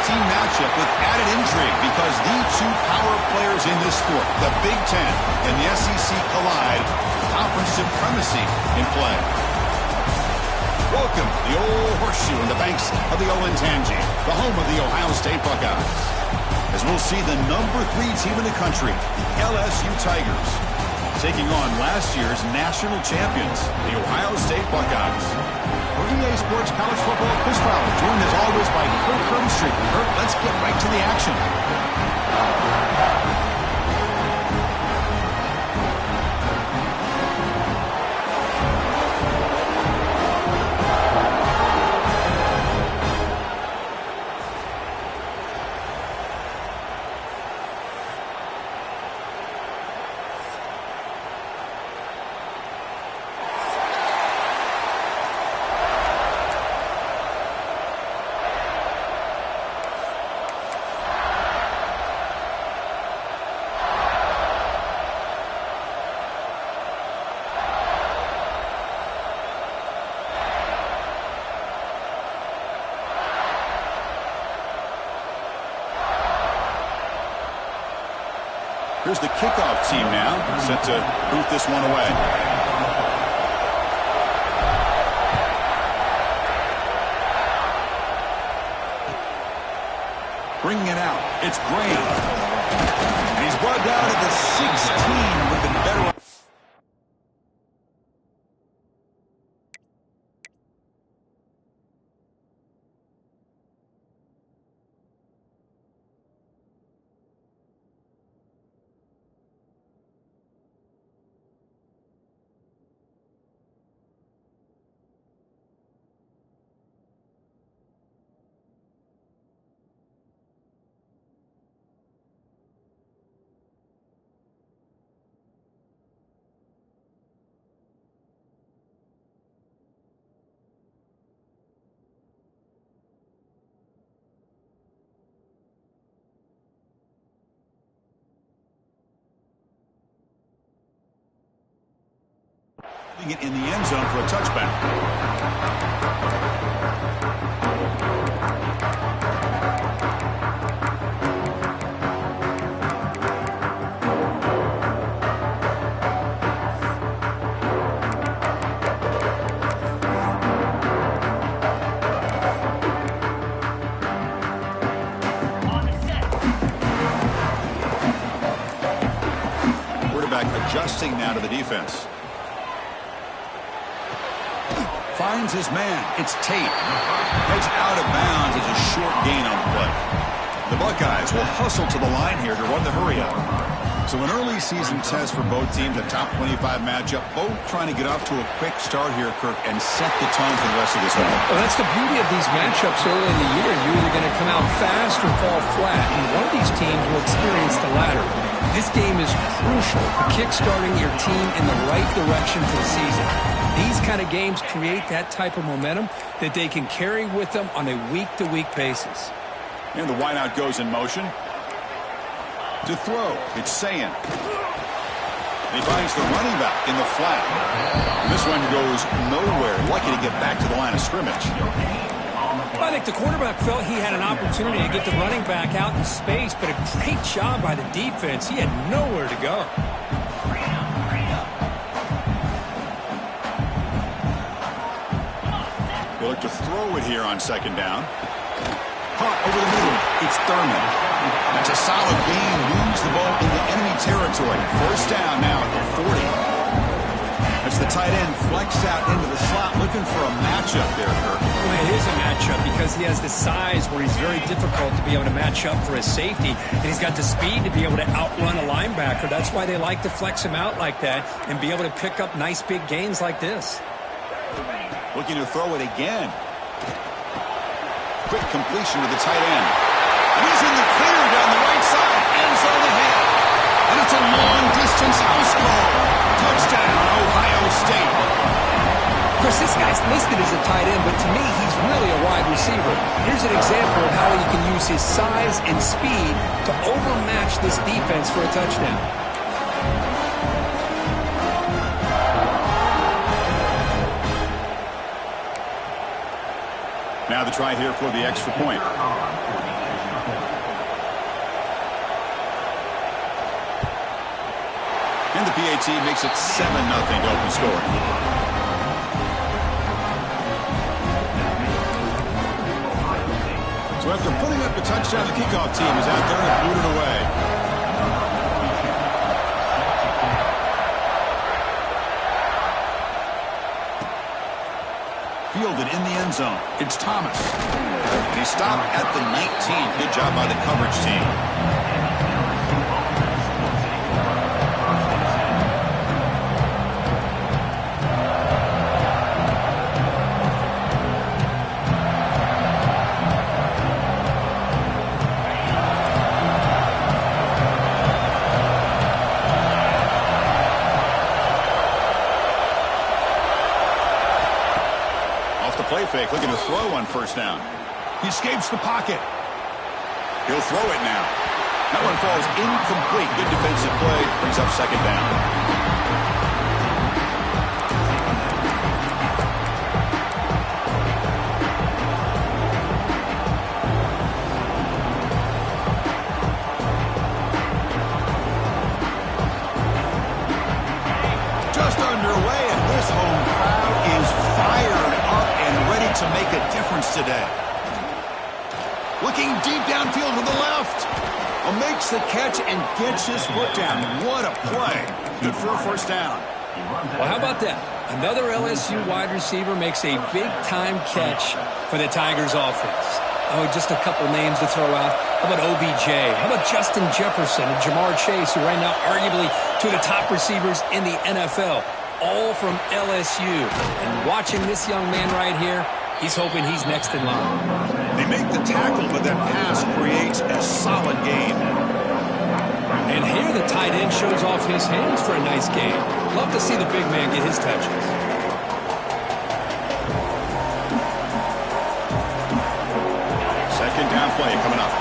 15 matchup with added intrigue because the two power players in this sport, the Big Ten and the SEC, collide. Conference supremacy in play. Welcome to the old horseshoe on the banks of the Olentangy, the home of the Ohio State Buckeyes. As we'll see the number 3 team in the country, the LSU Tigers, taking on last year's national champions, the Ohio State Buckeyes. For EA Sports College Football, Chris Fowler, joined as always by Kirk Herbstreit. Kirk, let's get right to the action. Here's the kickoff team now, set to boot this one away. Bringing it out, it's Graham. And he's brought down at the 16 with the better. It in the end zone for a touchback. Quarterback adjusting now to the defense. Finds his man. It's Tate. Heads out of bounds as a short gain on the play. The Buckeyes will hustle to the line here to run the hurry up. So an early season test for both teams, a top 25 matchup. Both trying to get off to a quick start here, Kirk, and set the tone for the rest of this one. Well, that's the beauty of these matchups early in the year. You're either going to come out fast or fall flat, and one of these teams will experience the latter. This game is crucial for kick-starting your team in the right direction for the season. These kind of games create that type of momentum that they can carry with them on a week-to-week basis. And the wideout goes in motion. To throw, it's Sayin. He finds the running back in the flat. And this one goes nowhere. Lucky to get back to the line of scrimmage. I think the quarterback felt he had an opportunity to get the running back out in space, but a great job by the defense. He had nowhere to go. They look to throw it here on second down. Caught over the middle. It's Thurman. That's a solid gain. Moves the ball into enemy territory. First down now at the 40. That's the tight end flexed out into the slot, looking for a matchup there, Kirk. Well, it is a matchup because he has the size where he's very difficult to be able to match up for his safety, and he's got the speed to be able to outrun a linebacker. That's why they like to flex him out like that and be able to pick up nice big gains like this. Looking to throw it again. Quick completion with the tight end. He's in the clear down the right side. End zone ahead. And it's a long-distance house call. Touchdown, Ohio State. Of course, this guy's listed as a tight end, but to me, he's really a wide receiver. Here's an example of how he can use his size and speed to overmatch this defense for a touchdown. Now the try here for the extra point. the PAT makes it 7-0 to open score. So after putting up the touchdown, the kickoff team is out there and blew it away. Fielded in the end zone. It's Thomas. And he stopped at the 19. Good job by the coverage team. Play fake, looking to throw on first down. He escapes the pocket. He'll throw it now. That one falls incomplete. Good defensive play. Brings up second down. Just underway, and this home crowd is fired up and ready to make a difference today. Looking deep downfield to the left. Makes the catch and gets his foot down. What a play. Good for a first down. Well, how about that? Another LSU wide receiver makes a big-time catch for the Tigers offense. Oh, just a couple names to throw out. How about OBJ? How about Justin Jefferson and Jamar Chase, who right now arguably two of the top receivers in the NFL, all from LSU. And watching this young man right here, he's hoping he's next in line. They make the tackle, but that pass creates a solid gain. And here the tight end shows off his hands for a nice game. Love to see the big man get his touches. Second down play coming up.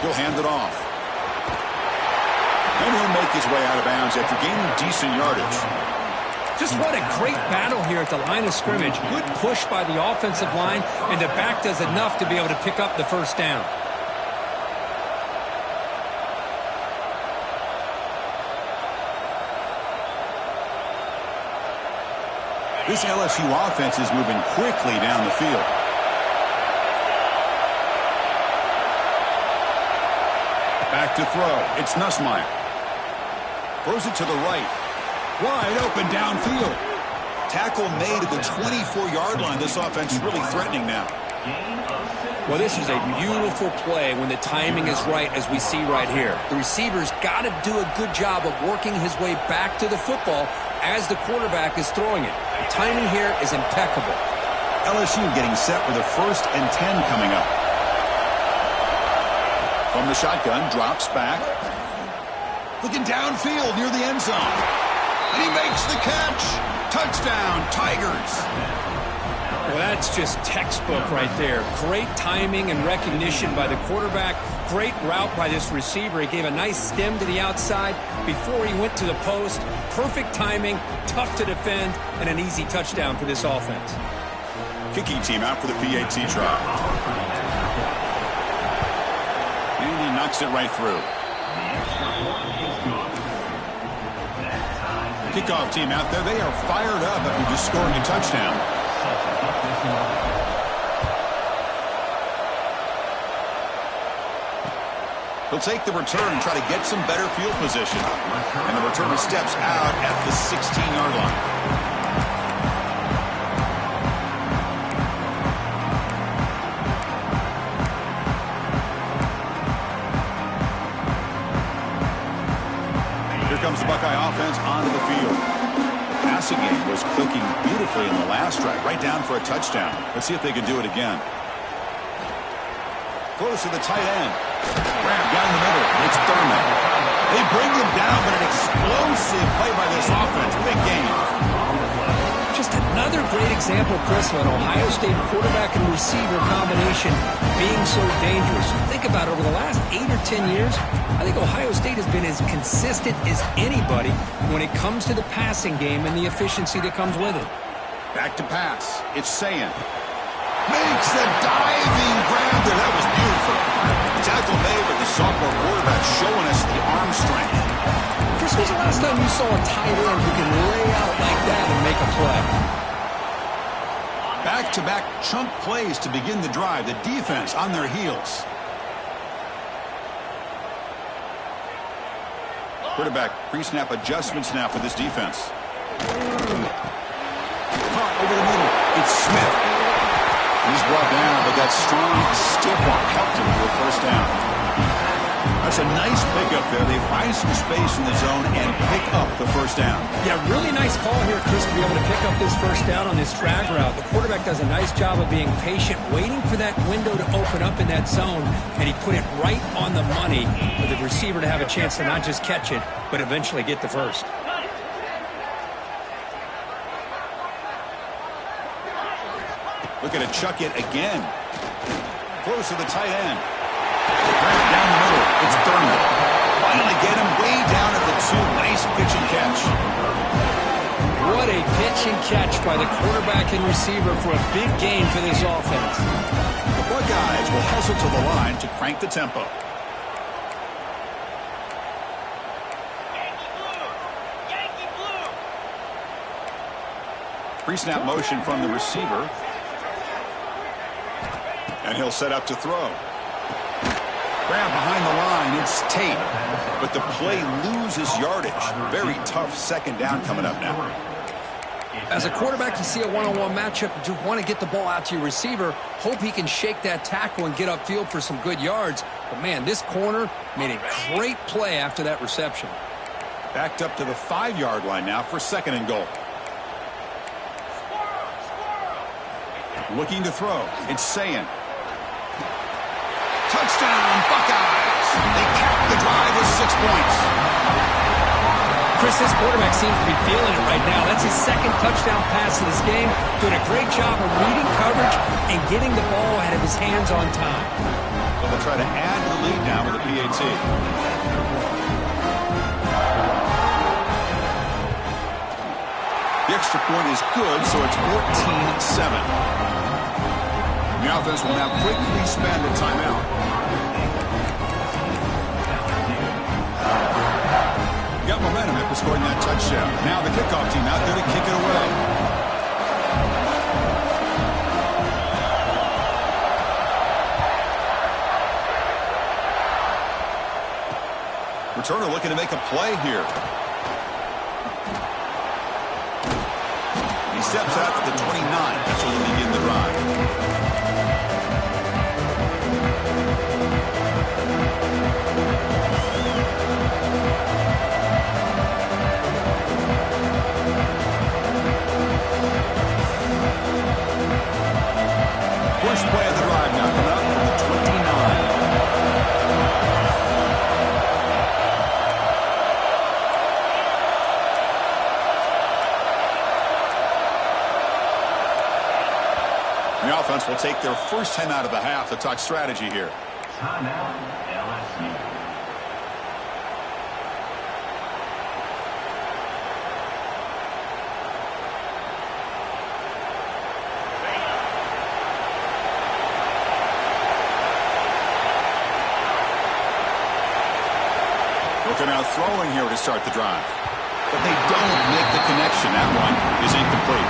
He'll hand it off. And he'll make his way out of bounds after gaining decent yardage. Just what a great battle here at the line of scrimmage. Good push by the offensive line, and the back does enough to be able to pick up the first down. This LSU offense is moving quickly down the field. Back to throw. It's Nussmeier. Throws it to the right. Wide open downfield. Tackle made at the 24-yard line. This offense is really threatening now. Well, this is a beautiful play when the timing is right, as we see right here. The receiver's got to do a good job of working his way back to the football as the quarterback is throwing it. The timing here is impeccable. LSU getting set with a 1st and 10 coming up. From the shotgun, drops back. Looking downfield near the end zone. And he makes the catch. Touchdown, Tigers. Well, that's just textbook right there. Great timing and recognition by the quarterback. Great route by this receiver. He gave a nice stem to the outside before he went to the post. Perfect timing, tough to defend, and an easy touchdown for this offense. Kicking team out for the PAT try. And he knocks it right through. Kickoff team out there. They are fired up after just scoring a touchdown. He'll take the return and try to get some better field position. And the returner steps out at the 16-yard line. Here comes the Buckeye offense onto the field. The passing game was clicking beautifully in the last drive, right down for a touchdown. Let's see if they can do it again. Close to the tight end. Grab down the middle. It's Thurman. They bring him down, but an explosive play by this offense. Big game. Just another great example, Chris, of an Ohio State quarterback and receiver combination being so dangerous. Think about it, over the last 8 or 10 years, I think Ohio State has been as consistent as anybody when it comes to the passing game and the efficiency that comes with it. Back to pass. It's Sayin. Makes the diving grab there. That was beautiful. tackle made, but the sophomore quarterback showing us the arm strength. Chris, when's the last time you saw a tight end who can lay out like that and make a play? Back-to-back chunk plays to begin the drive. The defense on their heels. Quarterback pre-snap adjustments now for this defense. Caught over the middle. It's Smith. He's brought down, but that strong stiff arm helped him to a first down. That's a nice pickup there. They find some space in the zone and pick up the first down. Yeah, really nice call here, Chris, to be able to pick up this first down on this drag route. The quarterback does a nice job of being patient, waiting for that window to open up in that zone, and he put it right on the money for the receiver to have a chance to not just catch it, but eventually get the first. Look at it, chuck it again. Close to the tight end. Down the middle, it's Thurman. Finally get him way down at the 2. Nice pitch and catch. What a pitch and catch by the quarterback and receiver for a big gain for this offense. The Buckeyes will hustle to the line to crank the tempo. Pre-snap motion from the receiver. And he'll set up to throw. Grab behind the line, it's Tate. But the play loses yardage. Very tough second down coming up now. As a quarterback, you see a one-on-one matchup, you want to get the ball out to your receiver, hope he can shake that tackle and get upfield for some good yards. But man, this corner made a great play after that reception. Backed up to the 5-yard line now for second and goal. Looking to throw, it's Sayin. Touchdown, Buckeyes! They cap the drive with 6 points. Chris, this quarterback seems to be feeling it right now. That's his second touchdown pass of this game. Doing a great job of reading coverage and getting the ball out of his hands on time. So they'll try to add to the lead now with a PAT. The extra point is good, so it's 14-7. The offense will now quickly spend a timeout. Got momentum after scoring that touchdown. Now the kickoff team out there to kick it away. Returner looking to make a play here. He steps out to the 29. That's where they begin the drive. First play of the drive now coming up from the 29. The offense will take their first 10 out of the half to talk strategy here. Timeout, LSU. They're now throwing here to start the drive. But they don't make the connection. That one is incomplete.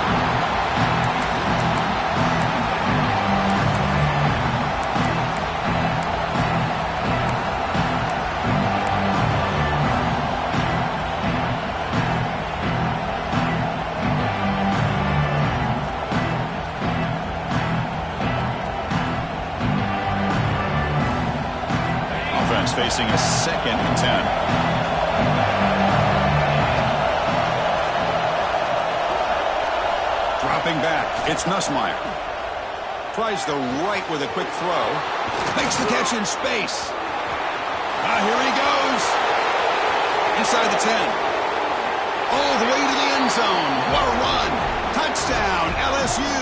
Offense facing a 2nd and 10. Dropping back, it's Nussmeier. Tries the right with a quick throw. Makes the catch in space. Here he goes. Inside the 10. All the way to the end zone. What a run. Touchdown, LSU.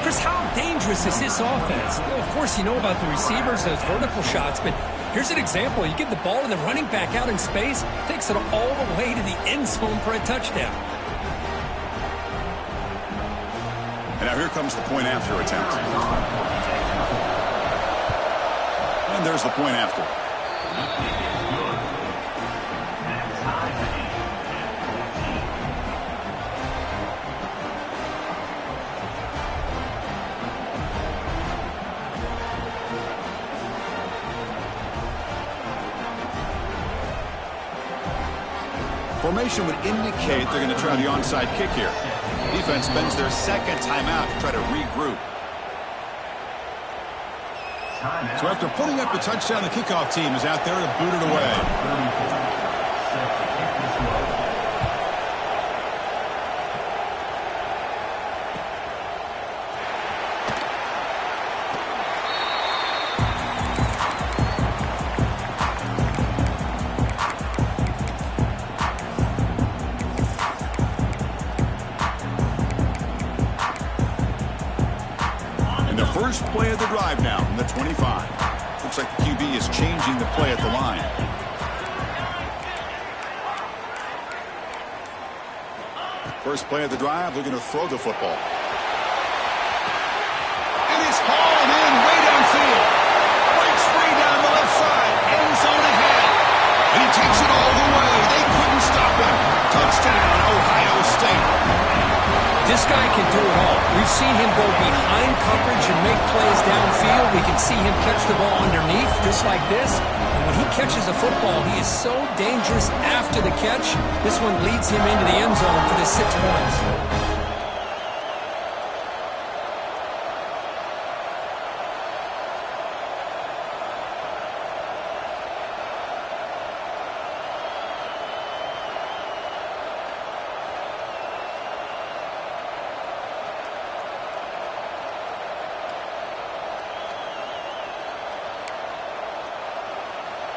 Chris, how dangerous is this offense? Well, of course, you know about the receivers, those vertical shots, but here's an example. You get the ball and the running back out in space, takes it all the way to the end zone for a touchdown. And now here comes the point after attempt. And there's the point after. Formation would indicate they're going to try the onside kick here. Defense spends their second timeout to try to regroup. So after putting up the touchdown, the kickoff team is out there to boot it away. First play of the drive now from the 25. Looks like the QB is changing the play at the line. First play of the drive, they're going to throw the football. And it's hauled in way downfield. Breaks free down the left side. End zone ahead. And he takes it all the way. They couldn't stop him. Touchdown, Ohio State. This guy can do it all. We've seen him go behind coverage and make plays downfield. We can see him catch the ball underneath, just like this. And when he catches a football, he is so dangerous after the catch. This one leads him into the end zone for the 6 points.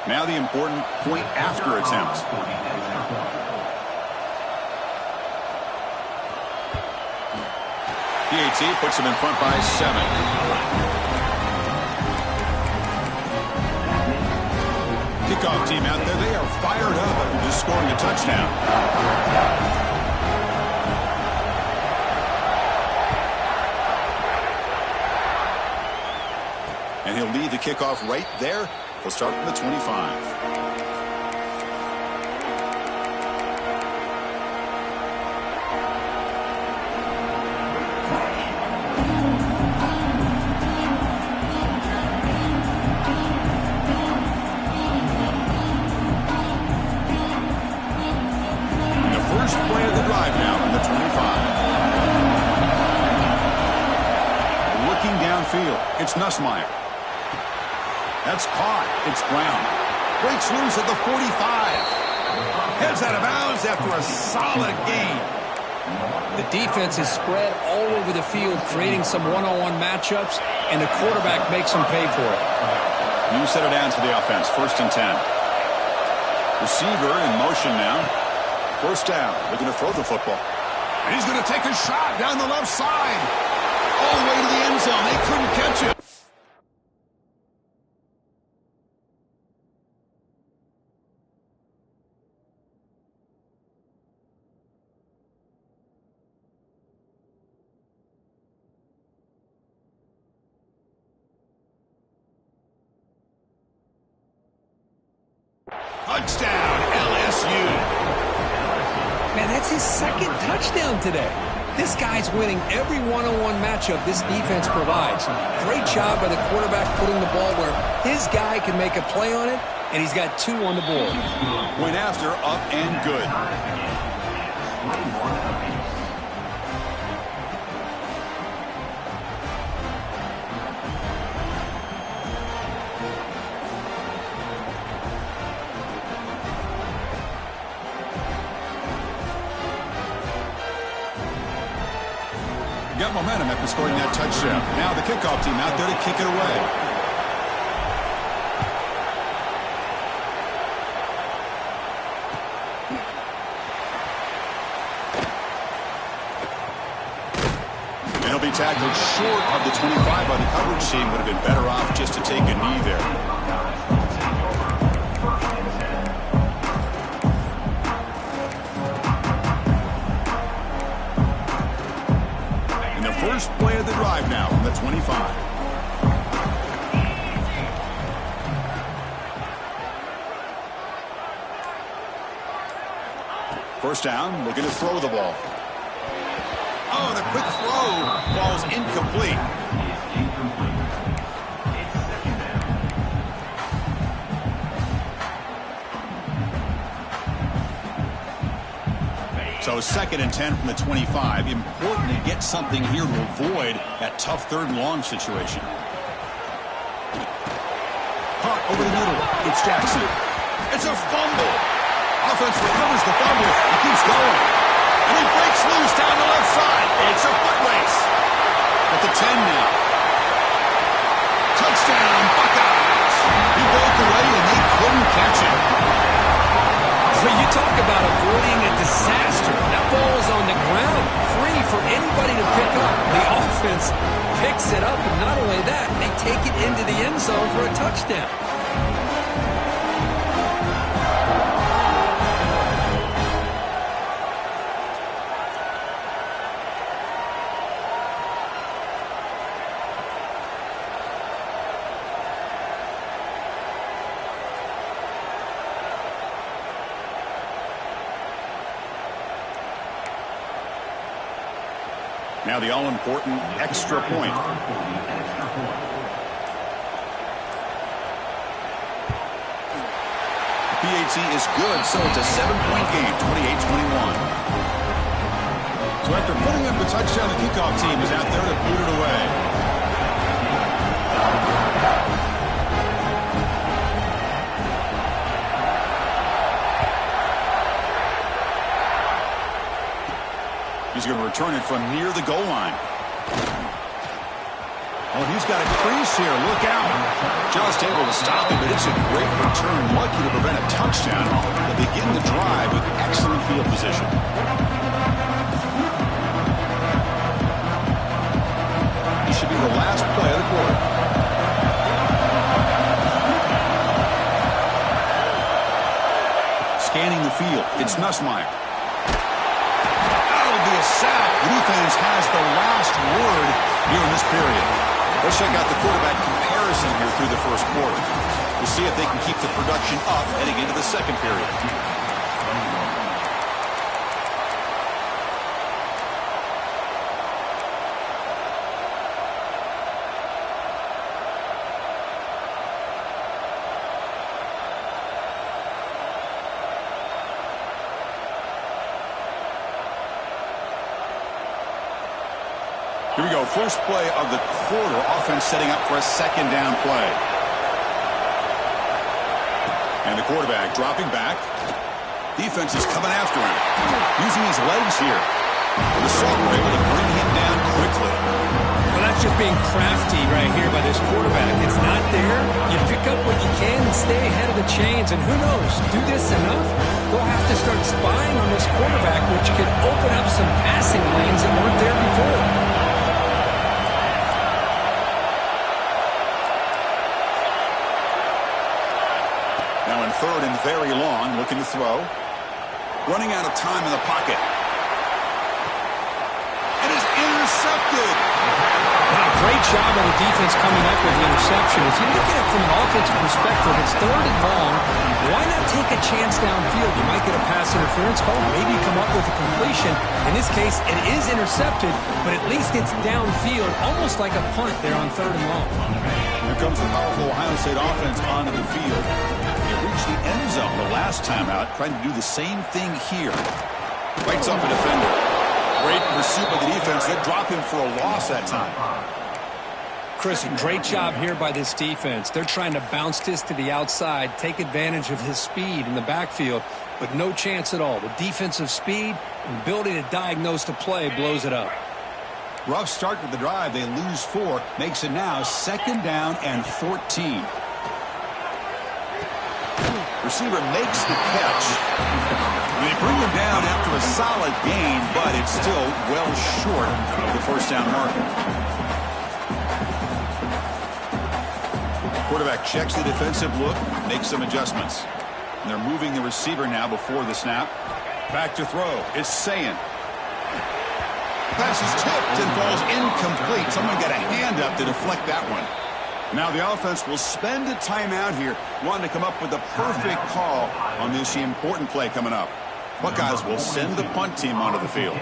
Now the important point after attempt. PAT puts him in front by 7. Kickoff team out there, they are fired up after just scoring a touchdown. And he'll lead the kickoff right there. We'll start from the 25. It's Nussmeier. That's caught. It's Brown. Breaks loose at the 45. Heads out of bounds after a solid gain. The defense is spread all over the field, creating some one-on-one matchups, and the quarterback makes them pay for it. New set of downs for the offense. 1st and 10. Receiver in motion now. 1st down. Looking to throw the football. And he's going to take a shot down the left side. All the way to the end zone. They couldn't catch it. Touchdown, LSU. Man, that's his 2nd touchdown today. This guy's winning every one-on-one matchup this defense provides. Great job by the quarterback putting the ball where his guy can make a play on it, and he's got 2 on the board. Point after, up and good. Got momentum after scoring that touchdown. Now the kickoff team out there to kick it away. And he'll be tackled short of the 25 by the coverage team. Would have been better off just to take a knee there. First play of the drive now from the 25. First down, looking to throw the ball. Oh, the quick throw falls incomplete. So 2nd and 10 from the 25. Important to get something here to avoid that tough 3rd and long situation. Caught over the middle. It's Jackson. It's a fumble. Offense recovers the fumble. He keeps going. And he breaks loose down the left side. It's a foot race. At the 10 now. Touchdown, Buckeyes. He broke away and they couldn't catch him. When you talk about avoiding a disaster, that ball is on the ground, free for anybody to pick up. The offense picks it up, and not only that, they take it into the end zone for a touchdown. Now the all-important extra point. PAT is good, so it's a 7-point game, 28-21. So after putting up the touchdown, the kickoff team is out there to boot it away. He's going to return it from near the goal line. Oh, he's got a crease here. Look out. Just able to stop it, but it's a great return. Lucky to prevent a touchdown. They begin the drive with excellent field position. He should be the last play of the quarter. Scanning the field. It's Nussmeier. Sack. The defense has the last word here in this period. Let's check out the quarterback comparison here through the first quarter. We'll see if they can keep the production up heading into the second period. Here we go, first play of the quarter. Offense setting up for a 2nd down play. And the quarterback dropping back. Defense is coming after him. Using his legs here. The Saints were able to bring him down quickly. Well, that's just being crafty right here by this quarterback. It's not there. You pick up what you can and stay ahead of the chains. And who knows, do this enough, they'll have to start spying on this quarterback, which could open up some passing lanes that weren't there before. Now in 3rd and very long, looking to throw. Running out of time in the pocket. It is intercepted. Wow, great job of the defense coming up with the interception. If you look at it from an offensive perspective, it's 3rd and long. Why not take a chance downfield? You might get a pass interference call, maybe come up with a completion. In this case, it is intercepted, but at least it's downfield, almost like a punt there on 3rd and long. Here comes the powerful Ohio State offense onto the field. They reached the end zone the last time out, trying to do the same thing here. Bites off a defender. Great pursuit by the defense. They drop him for a loss that time. Chris, great job here by this defense. They're trying to bounce this to the outside, take advantage of his speed in the backfield, but no chance at all. The defensive speed and ability to diagnose the play blows it up. Rough start with the drive. They lose 4. Makes it now 2nd down and 14. Receiver makes the catch. They bring him down after a solid gain, but it's still well short of the first down marker. Quarterback checks the defensive look, makes some adjustments. And they're moving the receiver now before the snap. Back to throw. It's Sayin. Pass is tipped and falls incomplete. Someone got a hand up to deflect that one. Now the offense will spend a timeout here, wanting to come up with the perfect call on this important play coming up. Buckeyes will send the punt team onto the field.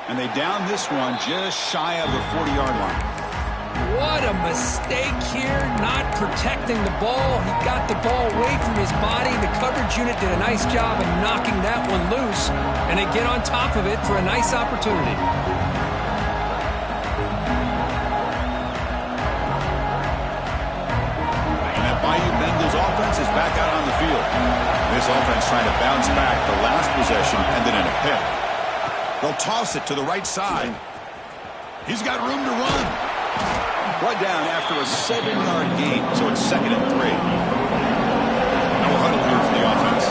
And they down this one just shy of the 40-yard line. What a mistake here, not protecting the ball. He got the ball away from his body. The coverage unit did a nice job of knocking that one loose, and they get on top of it for a nice opportunity. And that Bayou Bengals offense is back out on the field. This offense trying to bounce back the last possession, ended in a pick. They'll toss it to the right side. He's got room to run. Brought down after a 7-yard gain, so it's 2nd and 3. No huddle here for the offense.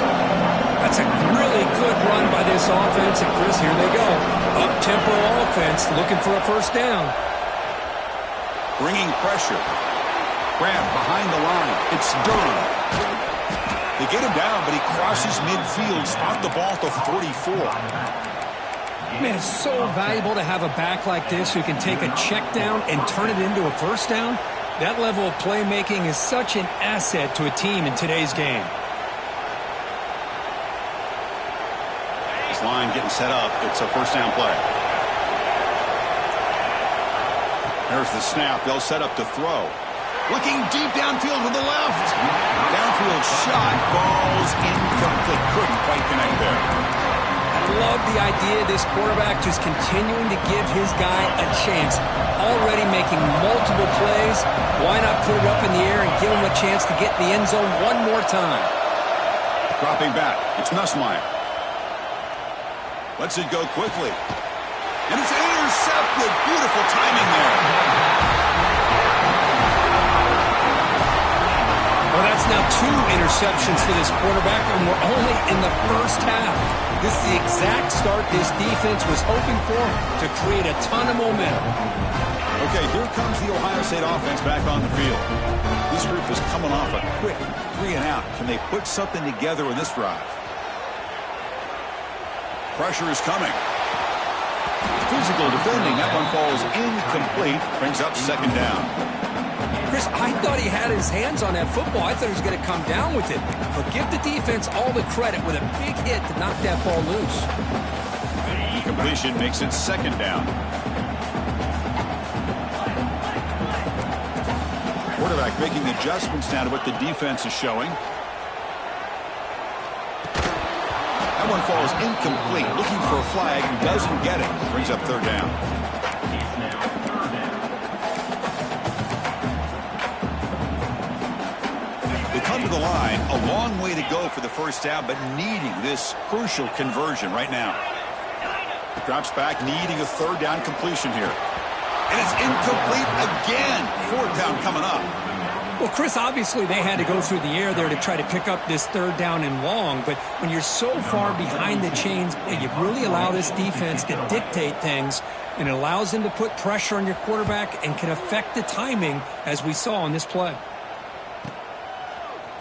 That's a really good run by this offense, and Chris, here they go. Up-tempo offense, looking for a first down. Bringing pressure. Grab behind the line. It's Durham. They get him down, but he crosses midfield, spot the ball to 44. Man, it's so valuable to have a back like this who can take a check down and turn it into a first down. That level of playmaking is such an asset to a team in today's game. This line getting set up. It's a first down play. There's the snap. They'll set up to throw. Looking deep downfield to the left. Downfield shot falls incomplete. Couldn't quite connect there. I love the idea of this quarterback just continuing to give his guy a chance. Already making multiple plays. Why not put it up in the air and give him a chance to get in the end zone one more time? Dropping back. It's Nussmeier. Lets it go quickly. And it's intercepted. Beautiful timing there. Well, that's now 2 interceptions for this quarterback, and we're only in the first half. This is the exact start this defense was hoping for to create a ton of momentum. Okay, here comes the Ohio State offense back on the field. This group is coming off a quick 3 and out. Can they put something together in this drive? Pressure is coming. Physical defending. That one falls incomplete. Brings up 2nd down. Chris, I thought he had his hands on that football. I thought he was going to come down with it. But give the defense all the credit with a big hit to knock that ball loose. Completion makes it 2nd down. Quarterback making adjustments now to what the defense is showing. That one falls incomplete. Looking for a flag. Doesn't get it. Brings up 3rd down. To the line, a long way to go for the first down, but needing this crucial conversion right now. Drops back, needing a 3rd down completion here. And it's incomplete again. 4th down coming up. Well, Chris, obviously they had to go through the air there to try to pick up this 3rd down and long, but when you're so far behind the chains, you really allow this defense to dictate things, and it allows them to put pressure on your quarterback and can affect the timing, as we saw on this play.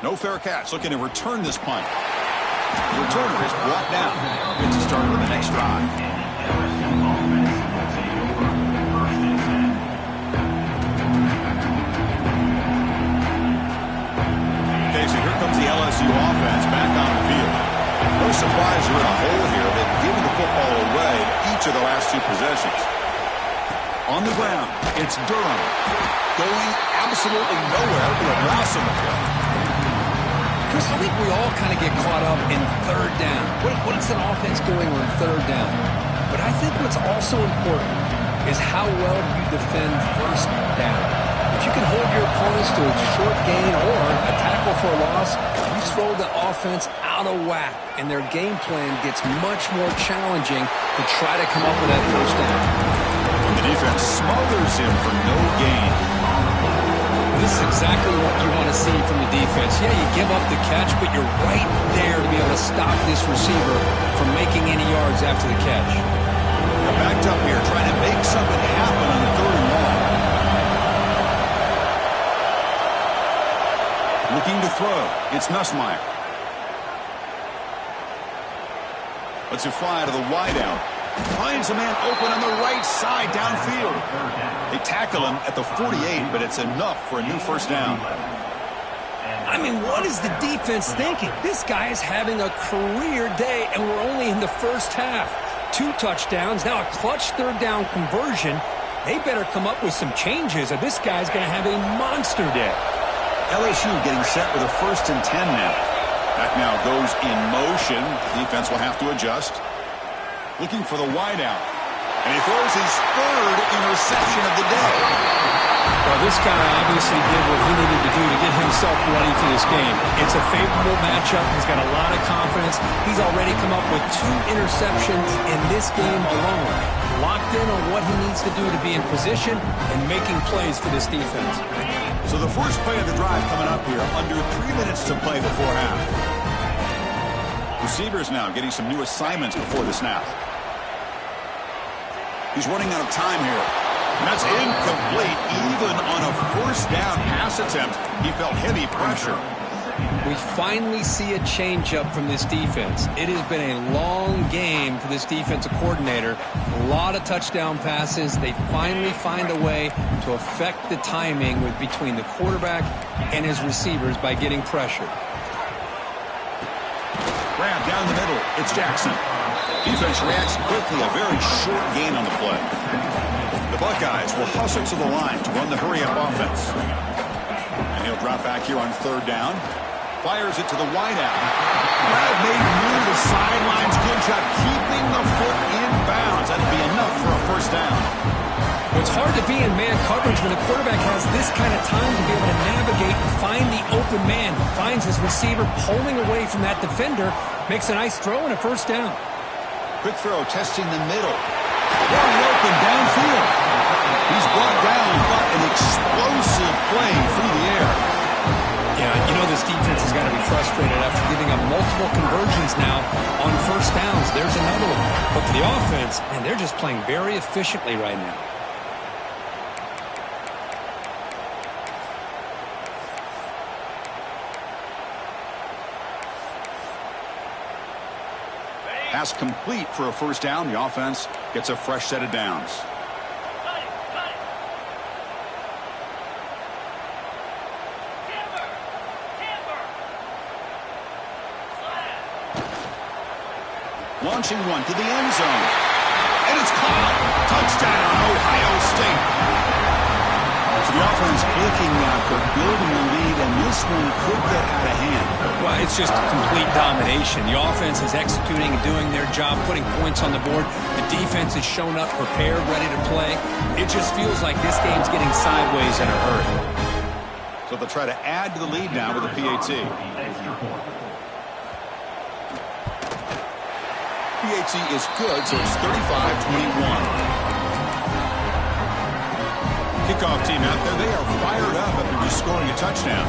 No fair catch, looking to return this punt. The returner is brought down. Gets a start on the next drive. Okay, so here comes the LSU offense back on the field. No surprise you're in a hole here. They've given the football away each of the last 2 possessions. On the ground, it's Durham. Going absolutely nowhere to a blossom. Chris, I think we all kind of get caught up in 3rd down. What is an offense doing on 3rd down? But I think what's also important is how well you defend 1st down. If you can hold your opponents to a short gain or a tackle for a loss, you throw the offense out of whack, and their game plan gets much more challenging to try to come up with that 1st down. And the defense smothers him for no gain. This is exactly what you want to see from the defense. Yeah, you give up the catch, but you're right there to be able to stop this receiver from making any yards after the catch. They're backed up here, trying to make something happen on the 3rd and long. Looking to throw. It's Nussmeier. Lets it fly to the wideout. Finds a man open on the right side downfield. They tackle him at the 48, but it's enough for a new first down. I mean, what is the defense thinking? This guy is having a career day, and we're only in the first half. 2 touchdowns, now a clutch third down conversion. They better come up with some changes, or this guy's going to have a monster day. LSU getting set with a 1st and 10 now. That now goes in motion. Defense will have to adjust. Looking for the wideout. And he throws his 3rd interception of the day. Well, this guy obviously did what he needed to do to get himself ready for this game. It's a favorable matchup. He's got a lot of confidence. He's already come up with 2 interceptions in this game alone. Locked in on what he needs to do to be in position and making plays for this defense. So the first play of the drive coming up here, under 3 minutes to play before half. Receivers now getting some new assignments before the snap. He's running out of time here. And that's incomplete. Even on a 1st down pass attempt, he felt heavy pressure. We finally see a changeup from this defense. It has been a long game for this defensive coordinator. A lot of touchdown passes. They finally find a way to affect the timing between the quarterback and his receivers by getting pressured. Grab down the middle. It's Jackson. Defense reacts quickly. A very short gain on the play. The Buckeyes will hustle to the line to run the hurry-up offense. And he'll drop back here on 3rd down. Fires it to the wideout. Grab made near the sidelines. Good job keeping the foot in bounds. That'll be enough for a 1st down. Well, it's hard to be in man coverage when the quarterback has this kind of time to be able to navigate and find the open man. Finds his receiver pulling away from that defender. Makes a nice throw and a 1st down. Quick throw testing the middle. Wide open downfield. He's brought down, but an explosive play through the air. Yeah, you know this defense has got to be frustrated after giving up multiple conversions now on 1st downs. There's another one. But for the offense, and they're just playing very efficiently right now. Pass complete for a 1st down. The offense gets a fresh set of downs. Launching one to the end zone. And it's caught. Touchdown, Ohio State. So the offense clicking now for building the lead, and this one could get out of hand. Well, it's just complete domination. The offense is executing and doing their job, putting points on the board. The defense has shown up, prepared, ready to play. It just feels like this game's getting sideways in a hurry. So they'll try to add to the lead now with a PAT. PAT is good, so it's 35-21. Kickoff team out there, they are fired up after just scoring a touchdown.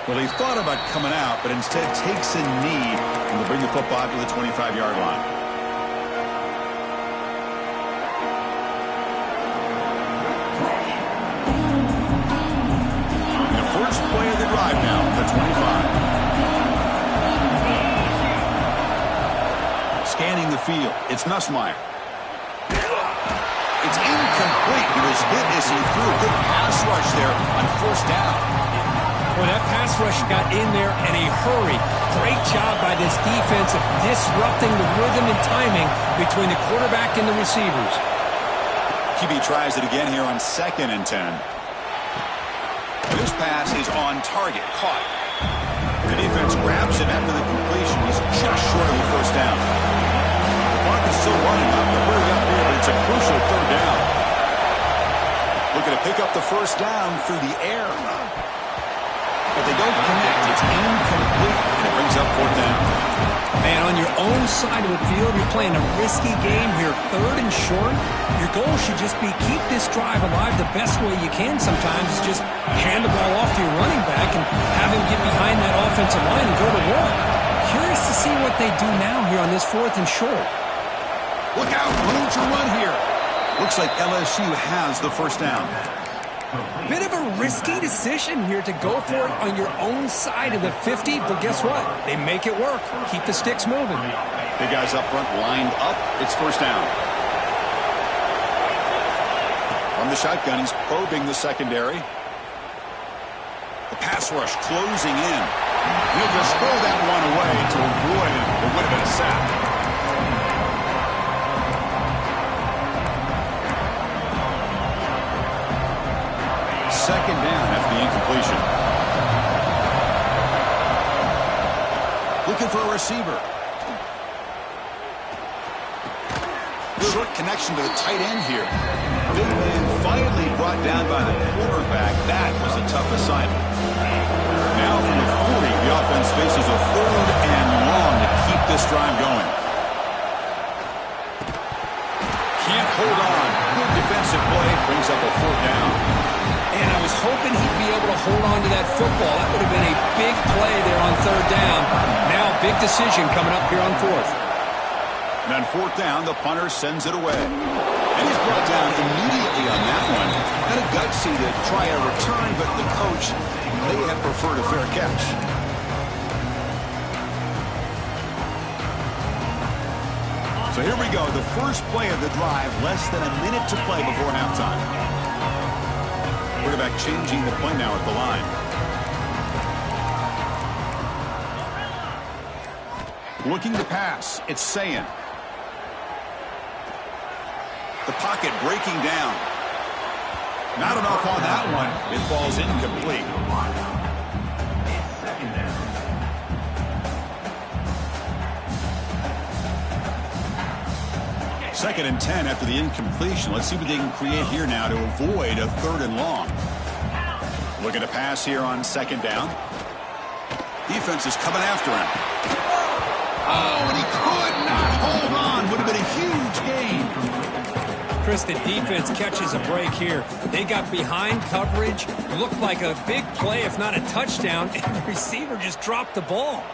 Well, he thought about coming out, but instead takes a knee and will bring the football to the 25-yard line. And the first play of the drive now, the 25. Scanning the field, it's Nussmeier. It's incomplete. He was hit as he threw a good pass rush there on 1st down. Well, that pass rush got in there in a hurry. Great job by this defense of disrupting the rhythm and timing between the quarterback and the receivers. QB tries it again here on 2nd and 10. This pass is on target, caught. The defense grabs him after the completion. He's just short of the 1st down. The clock is still running up, but hurry up here, but it's a crucial 3rd down. Looking to pick up the 1st down through the air. But they don't connect. It's incomplete, and it brings up 4th down. Man, on your own side of the field, you're playing a risky game here. 3rd and short. Your goal should just be keep this drive alive the best way you can sometimes. Just hand the ball off to your running back and have him get behind that offensive line and go to work. Curious to see what they do now here on this 4th and short. Look out, room to run here. Looks like LSU has the 1st down. Bit of a risky decision here to go for it on your own side of the 50, but guess what? They make it work. Keep the sticks moving. The guys up front lined up. It's first down. From the shotgun, he's probing the secondary. The pass rush closing in. He'll just throw that one away to avoid what would have been a sack. Second down after the incompletion. Looking for a receiver. Short connection to the tight end here. Big man finally brought down by the quarterback. That was a tough assignment. Now from the 40, the offense faces a third and long to keep this drive going. Can't hold on. Good defensive play. Brings up a fourth down. And I was hoping he'd be able to hold on to that football. That would have been a big play there on third down. Now, big decision coming up here on fourth. And on fourth down, the punter sends it away. And he's brought down immediately on that one. Kind of gutsy to try a return, but the coach may have preferred a fair catch. So here we go. The first play of the drive, less than a minute to play before halftime. Quarterback changing the play now at the line. Looking to pass. It's Sayin. The pocket breaking down. Not enough on that one. It falls incomplete. Second and 10 after the incompletion. Let's see what they can create here now to avoid a third and long. Looking to pass here on second down. Defense is coming after him. Oh, and he could not hold on. Would have been a huge gain. Chris, the defense catches a break here. They got behind coverage. Looked like a big play, if not a touchdown, and the receiver just dropped the ball.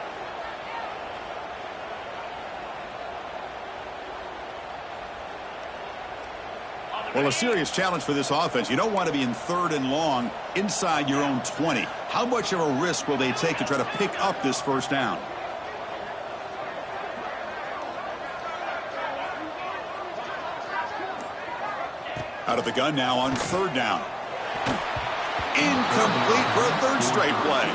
Well, a serious challenge for this offense. You don't want to be in third and long inside your own 20. How much of a risk will they take to try to pick up this first down? Out of the gun now on third down. Incomplete for a third straight play.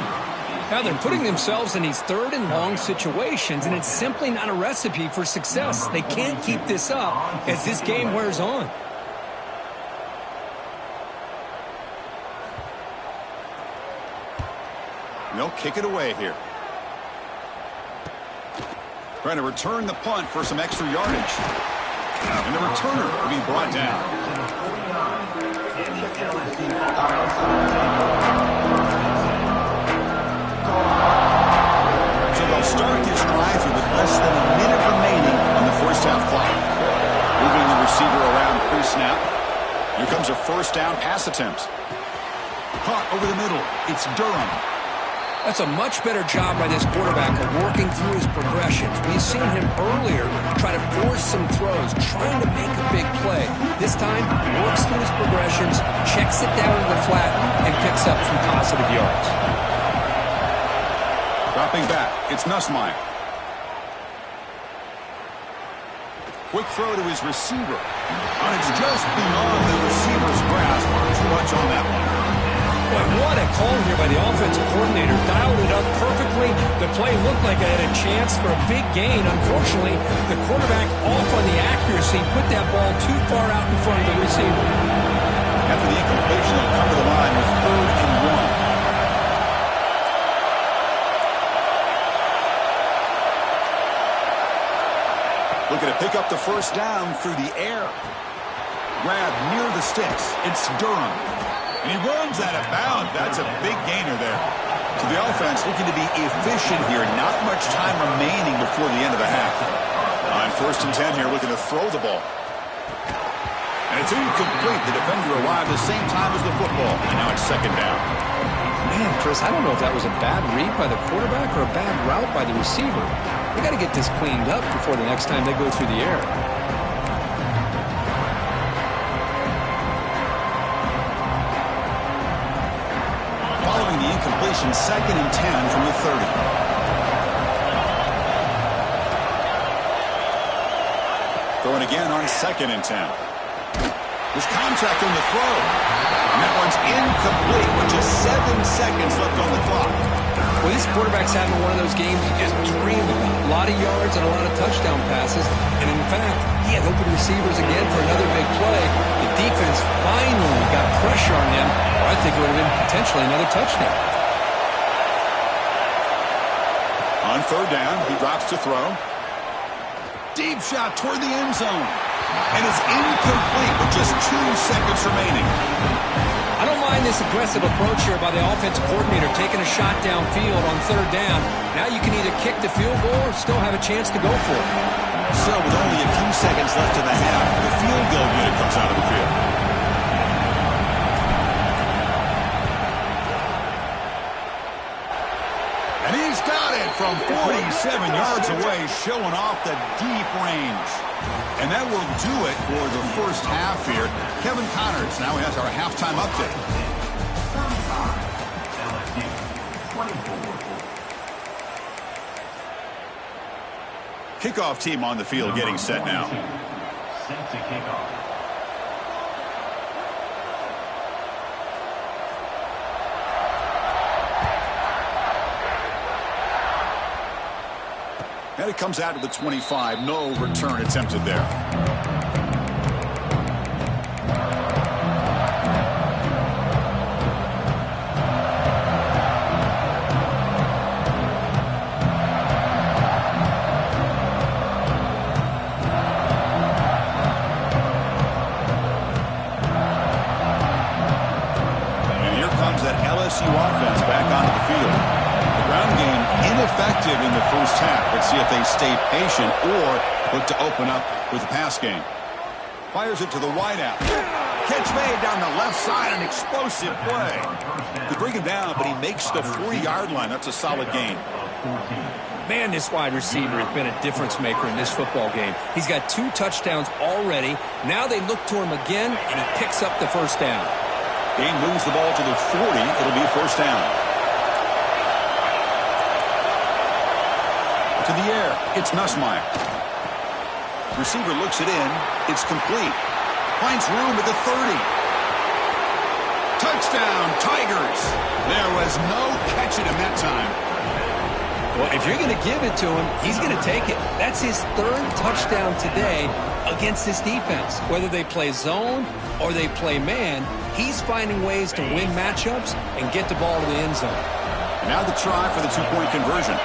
Now they're putting themselves in these third and long situations, and it's simply not a recipe for success. They can't keep this up as this game wears on. They'll kick it away here. Trying to return the punt for some extra yardage. And the returner will be brought down. So they'll start this drive with less than a minute remaining on the first half clock. Moving the receiver around pre-snap. Here comes a first down pass attempt. Caught over the middle. It's Durham. That's a much better job by this quarterback of working through his progressions. We've seen him earlier try to force some throws, trying to make a big play. This time, works through his progressions, checks it down to the flat, and picks up some positive yards. Dropping back, it's Nussmeier. Quick throw to his receiver. And it's just beyond the receiver's grasp. Too much on that one. Boy, what a call here by the offensive coordinator. Dialed it up perfectly. The play looked like it had a chance for a big gain. Unfortunately, the quarterback off on the accuracy, put that ball too far out in front of the receiver. After the incompletion, they'll come to the line with third and one. Looking to pick up the first down through the air. Grab near the sticks. It's Durham. And he runs out of bounds. That's a big gainer there. So the offense looking to be efficient here. Not much time remaining before the end of the half. On first and 10 here, looking to throw the ball. And it's incomplete. The defender arrived the same time as the football. And now it's second down. Man, Chris, I don't know if that was a bad read by the quarterback or a bad route by the receiver. They got to get this cleaned up before the next time they go through the air. completion, 2nd and 10 from the 30. Throwing again on 2nd and 10. There's contact on the throw. And that one's incomplete with just 7 seconds left on the clock. Well, this quarterback's having one of those games you just dream about. A lot of yards and a lot of touchdown passes. And in fact, he had open receivers again for another big play. The defense finally got pressure on him, or I think it would have been potentially another touchdown. On 3rd down, he drops to throw. Deep shot toward the end zone. And it's incomplete with just 2 seconds remaining. I don't mind this aggressive approach here by the offensive coordinator, taking a shot downfield on 3rd down. Now you can either kick the field goal or still have a chance to go for it. So with only a few seconds left in the half, the field goal unit comes out of the field. And he's got it from 47 yards away, showing off the deep range. And that will do it for the first half here. Kevin Connors now has our halftime update. Kickoff team on the field getting set now. Set to kick off. And it comes out to the 25. No return attempted there. And here comes that LSU offense back onto the field. The ground game ineffective in the first half. Let's see if they stay patient or look to open up with the pass game. Fires it to the wideout. Catch made down the left side, an explosive play. Could bring him down, but he makes the 40-yard line. That's a solid gain. Man, this wide receiver has been a difference maker in this football game. He's got 2 touchdowns already. Now they look to him again, and he picks up the first down. Gain moves the ball to the 40. It'll be first down. To the air, it's Nussmeier. Receiver looks it in. It's complete. Finds room at the 30. Touchdown, Tigers. There was no catching him that time. Well, if you're going to give it to him, he's going to take it. That's his 3rd touchdown today against this defense. Whether they play zone or they play man, he's finding ways to win matchups and get the ball to the end zone. Now the try for the 2-point conversion.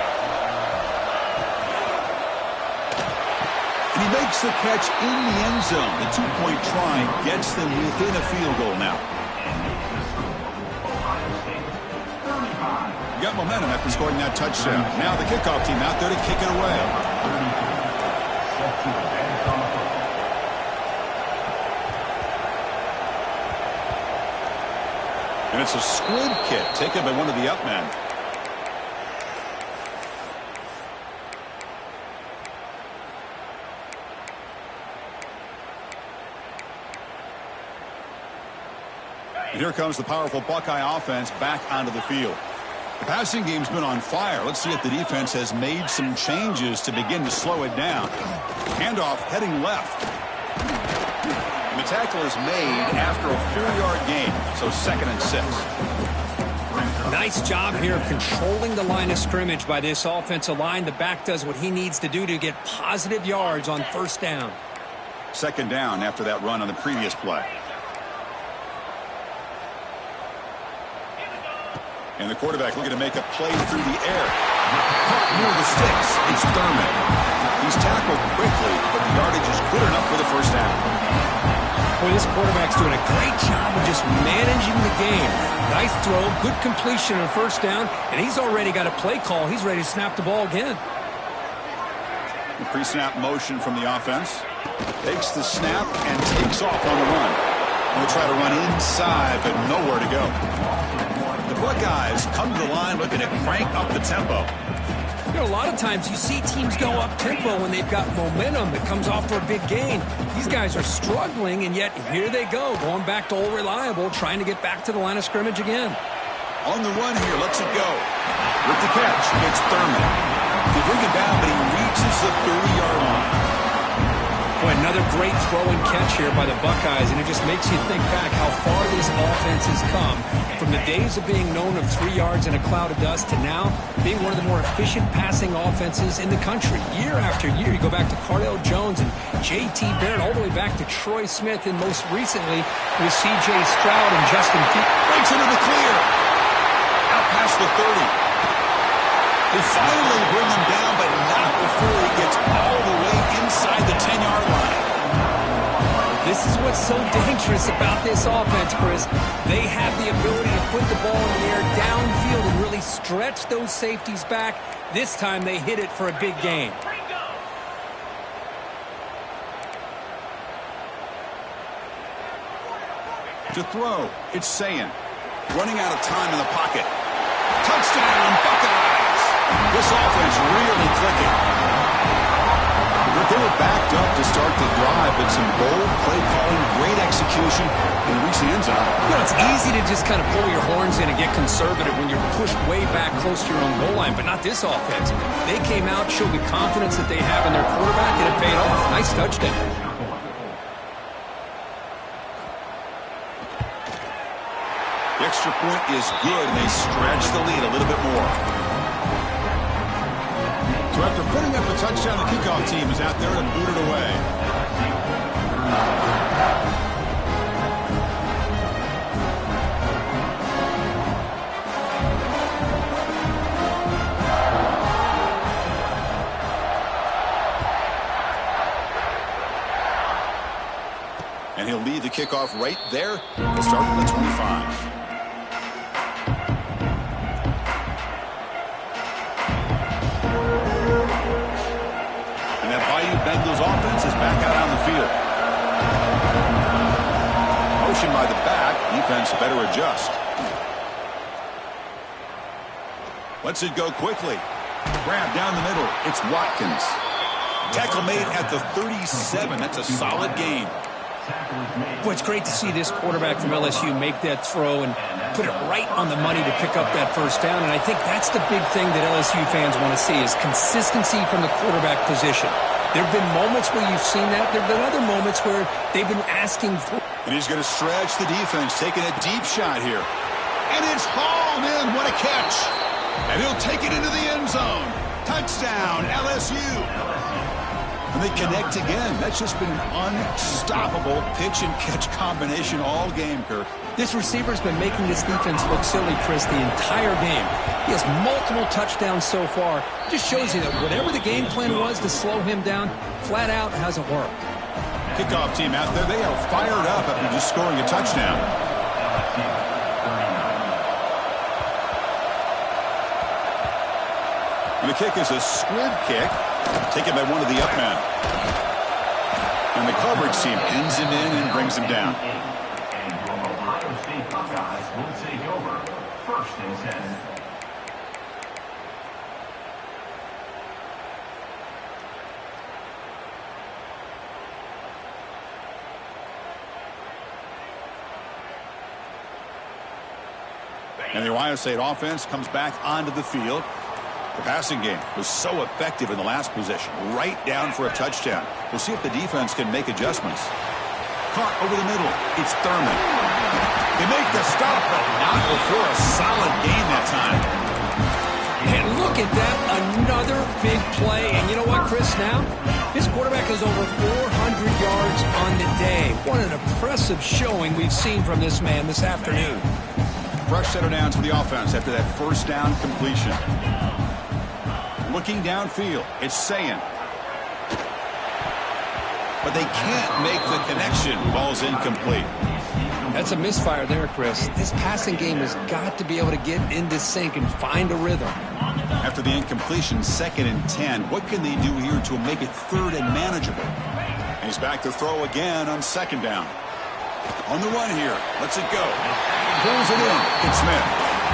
And he makes the catch in the end zone. The 2-point try gets them within a field goal now. You got momentum after scoring that touchdown. Now the kickoff team out there to kick it away. And it's a squib kick taken by one of the up men. And here comes the powerful Buckeye offense back onto the field. The passing game's been on fire. Let's see if the defense has made some changes to begin to slow it down. Handoff heading left. And the tackle is made after a 4-yard gain, so 2nd and 6. Nice job here of controlling the line of scrimmage by this offensive line. The back does what he needs to do to get positive yards on first down. 2nd down after that run on the previous play. And the quarterback looking to make a play through the air. Caught near the sticks. It's Thurman. He's tackled quickly, but the yardage is good enough for the first down. Boy, this quarterback's doing a great job of just managing the game. Nice throw, good completion on first down, and he's already got a play call. He's ready to snap the ball again. The pre-snap motion from the offense. Takes the snap and takes off on the run. We'll try to run inside, but nowhere to go. The Buckeyes come to the line looking to crank up the tempo. You know, a lot of times you see teams go up tempo when they've got momentum that comes off for a big gain. These guys are struggling, and yet here they go, going back to old reliable, trying to get back to the line of scrimmage again. On the run here, lets it go. With the catch, it's Thurman. They bring it down, but he reaches the 30-yard line. Boy, another great throw and catch here by the Buckeyes, and it just makes you think back how far this offense has come from the days of being known of 3 yards in a cloud of dust to now being one of the more efficient passing offenses in the country. Year after year, you go back to Cardale Jones and J.T. Barrett, all the way back to Troy Smith, and most recently with C.J. Stroud and Justin Fields. Breaks into the clear. Out past the 30. They finally bring him down, but not before he gets all the way inside the 10-yard line. This is what's so dangerous about this offense, Chris. They have the ability to put the ball in the air downfield and really stretch those safeties back. This time they hit it for a big gain. To throw, it's Sayin. Running out of time in the pocket. Touchdown, Buckeyes! This offense really clicking. They were backed up to start the drive, but some bold play calling, great execution, and reach the end zone. You know, it's easy to just kind of pull your horns in and get conservative when you're pushed way back close to your own goal line, but not this offense. They came out, showed the confidence that they have in their quarterback, and it paid off. Nice touchdown. The extra point is good, and they stretch the lead a little bit more. So after putting up a touchdown, the kickoff team is out there to boot it away. And he'll lead the kickoff right there. He'll start at the 25. Bengals offense is back out on the field. Motion by the back. Defense better adjust. Lets it go quickly. Grab down the middle. It's Watkins. Tackle made at the 37. That's a solid gain. Boy, it's great to see this quarterback from LSU make that throw and put it right on the money to pick up that first down. And I think that's the big thing that LSU fans want to see is consistency from the quarterback position. There have been moments where you've seen that. There have been other moments where they've been asking for. And he's going to stretch the defense, taking a deep shot here. And it's hauled in. What a catch. And he'll take it into the end zone. Touchdown, LSU. And they connect again. That's just been an unstoppable pitch and catch combination all game, Kirk. This receiver's been making this defense look silly, Chris, the entire game. He has multiple touchdowns so far. Just shows you that whatever the game plan was to slow him down, flat out hasn't worked. Kickoff team out there, they are fired up after just scoring a touchdown. And the kick is a squib kick, taken by one of the up men. And the coverage team pins him in and brings him down. And your Ohio State Buckeyes will take over 1st and 10. And the Ohio State offense comes back onto the field. The passing game was so effective in the last possession, right down for a touchdown. We'll see if the defense can make adjustments. Caught over the middle. It's Thurman. They make the stop, but not before a solid gain that time. And look at that, another big play. And you know what, Chris, now? This quarterback has over 400 yards on the day. What an impressive showing we've seen from this man this afternoon. Fresh set of downs for the offense after that first down completion. Looking downfield, it's Sayin. But they can't make the connection. Ball's incomplete. That's a misfire there, Chris. This passing game has got to be able to get into sync and find a rhythm. After the incompletion, 2nd and 10. What can they do here to make it 3rd and manageable? And he's back to throw again on 2nd down. On the run here. Lets it go. Pulls it in. It's Smith.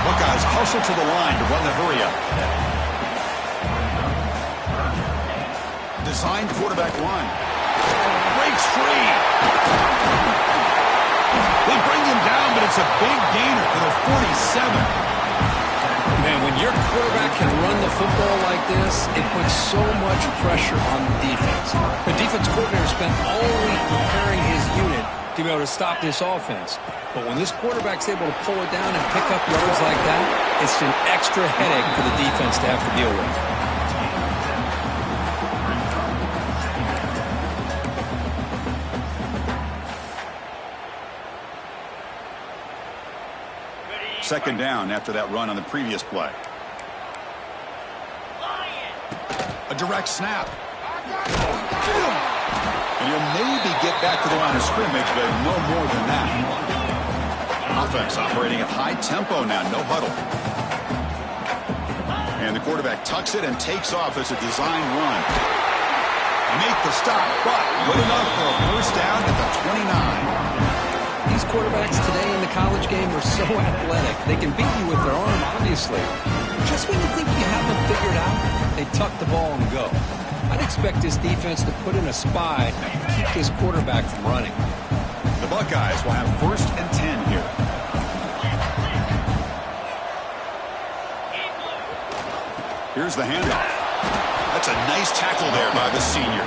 Buckeyes hustle to the line to run the hurry up. Designed quarterback line. Breaks free. They bring him down, but it's a big gainer for the 47. Man, when your quarterback can run the football like this, it puts so much pressure on the defense. The defense coordinator spent all week preparing his unit to be able to stop this offense. But when this quarterback's able to pull it down and pick up yards like that, it's an extra headache for the defense to have to deal with. Second down after that run on the previous play. A direct snap. And you'll maybe get back to the line of scrimmage, but no more than that. Offense operating at high tempo now, no huddle. And the quarterback tucks it and takes off as a design run. Make the stop, but good enough for a first down at the 29. These quarterbacks today in the college game are so athletic. They can beat you with their arm, obviously. Just when you think you have them figured out, they tuck the ball and go. I'd expect this defense to put in a spy and keep this quarterback from running. The Buckeyes will have 1st and 10 here. Here's the handoff. That's a nice tackle there by the senior.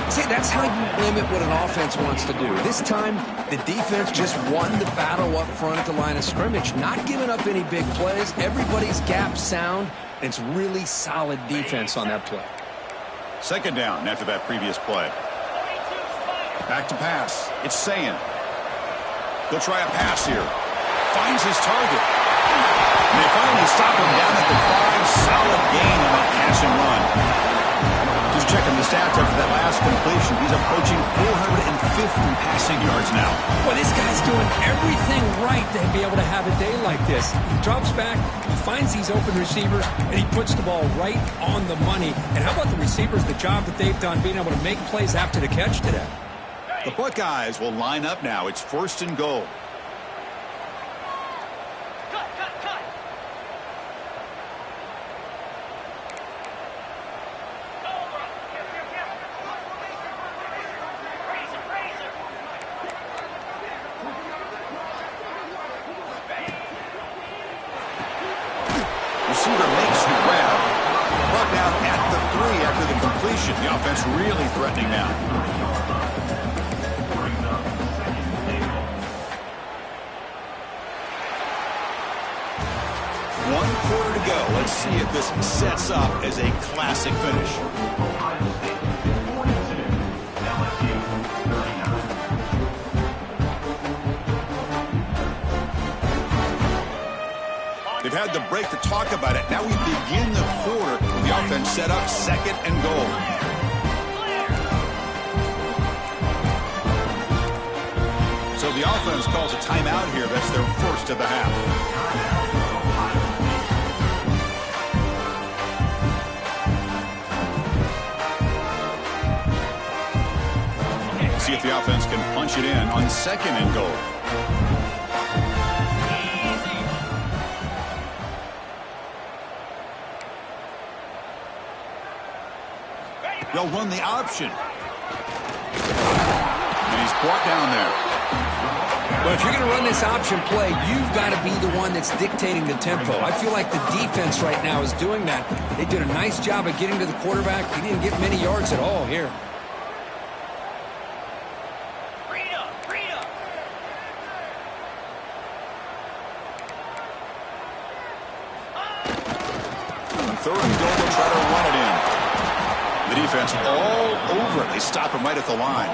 See, that's how you limit what an offense wants to do. This time, the defense just won the battle up front at the line of scrimmage, not giving up any big plays. Everybody's gap sound, and it's really solid defense on that play. Second down after that previous play. Back to pass. It's Sayin. They'll try a pass here. Finds his target. And they finally stop him down at the 5. Solid gain on that catch and run. Just checking the stats after that last completion. He's approaching 450 passing yards now. Well, this guy's doing everything right to be able to have a day like this. He drops back, he finds these open receivers, and he puts the ball right on the money. And how about the receivers, the job that they've done being able to make plays after the catch today? The Buckeyes will line up now. It's 1st and goal. Receiver makes the grab. Brought down at the 3 after the completion. The offense really threatening now. 1 quarter to go. Let's see if this sets up as a classic finish. Ohio State 42, LSU 39. They've had the break to talk about it. Now we begin the quarter with the offense set up 2nd and goal. So the offense calls a timeout here. That's their 1st of the half. See if the offense can punch it in on 2nd and goal. They'll run the option. And he's brought down there. Well, if you're going to run this option play, you've got to be the one that's dictating the tempo. I feel like the defense right now is doing that. They did a nice job of getting to the quarterback. He didn't get many yards at all here. Third and goal, they'll try to run it in. The defense all over it. They stop him right at the line.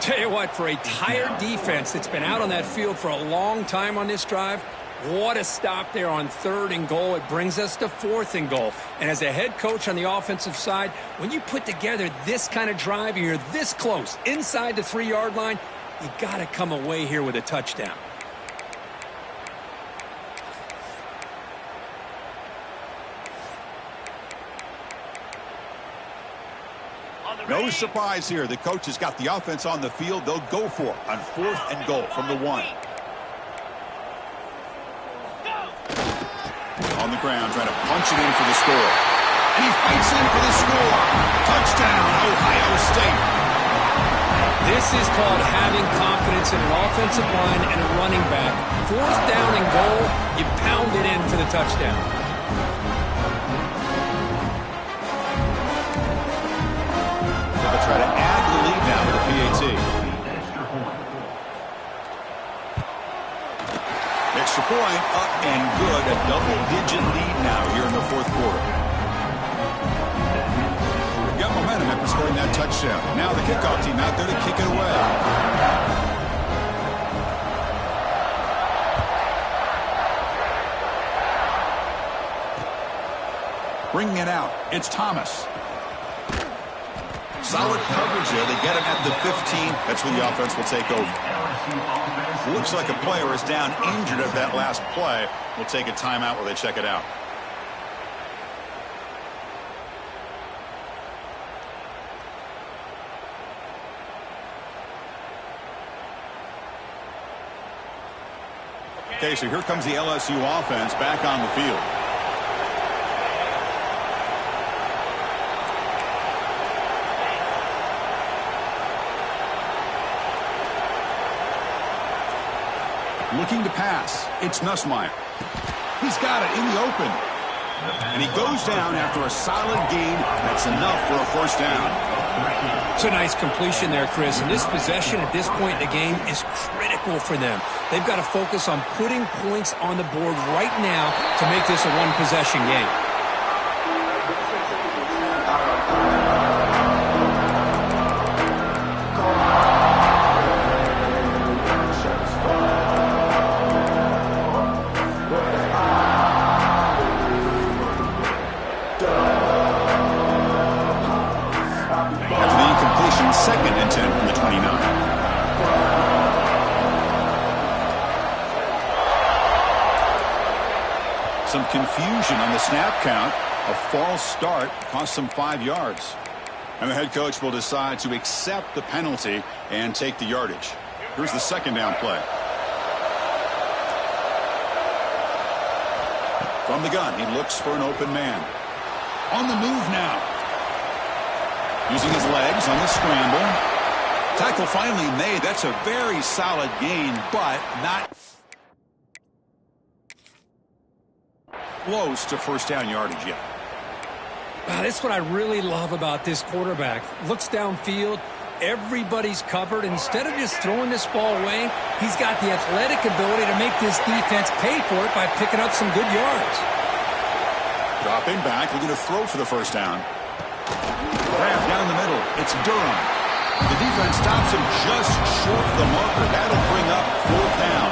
Tell you what, for a tired defense that's been out on that field for a long time on this drive, what a stop there on 3rd and goal. It brings us to 4th and goal. And as a head coach on the offensive side, when you put together this kind of drive and you're this close inside the 3-yard line, you got to come away here with a touchdown. No surprise here. The coach has got the offense on the field. They'll go for it on 4th and goal from the 1. On the ground, trying to punch it in for the score. And he fights in for the score. Touchdown, Ohio State. This This is called having confidence in an offensive line and a running back. 4th down and goal, you pound it in for the touchdown. They'll try to add the lead now with a PAT. Extra point up and good. A double-digit lead now here in the 4th quarter. Got momentum after scoring that touchdown. Now the kickoff team out there to kick it away. Bringing it out, it's Thomas. Solid coverage there. They get him at the 15. That's where the offense will take over. Looks like a player is down injured at that last play. We'll take a timeout while they check it out. Okay, so here comes the LSU offense back on the field. Looking to pass. It's Nussmeier. He's got it in the open. And he goes down after a solid gain. That's enough for a 1st down. It's a nice completion there, Chris. And this possession at this point in the game is critical for them. They've got to focus on putting points on the board right now to make this a one-possession game. After the incompletion, 2nd and 10 from the 29. Some confusion on the snap count. A false start cost them 5 yards. And the head coach will decide to accept the penalty and take the yardage. Here's the 2nd down play. From the gun, he looks for an open man. On the move now. Using his legs on the scramble. Tackle finally made. That's a very solid gain, but not close to 1st down yardage yet. That's what I really love about this quarterback. Looks downfield. Everybody's covered. Instead of just throwing this ball away, he's got the athletic ability to make this defense pay for it by picking up some good yards. Dropping back, looking to throw for the 1st down. Grab down the middle. It's Durham. The defense stops him just short of the marker. That'll bring up 4th down.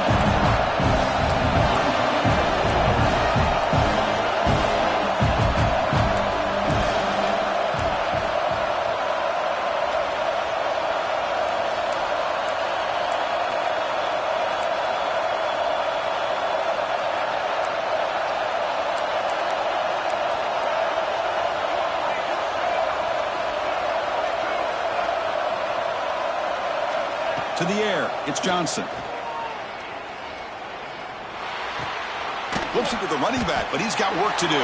To the air, it's Johnson. Flips it to the running back, but he's got work to do.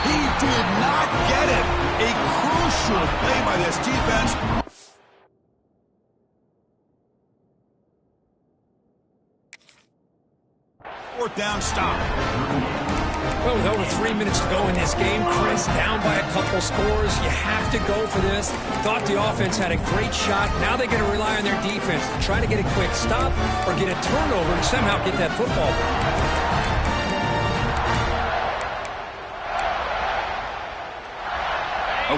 He did not get it. A crucial play by this defense. Fourth down stop. Well, with over 3 minutes to go in this game, Chris, down by a couple scores. You have to go for this. Thought the offense had a great shot. Now they're going to rely on their defense to try to get a quick stop or get a turnover and somehow get that football back.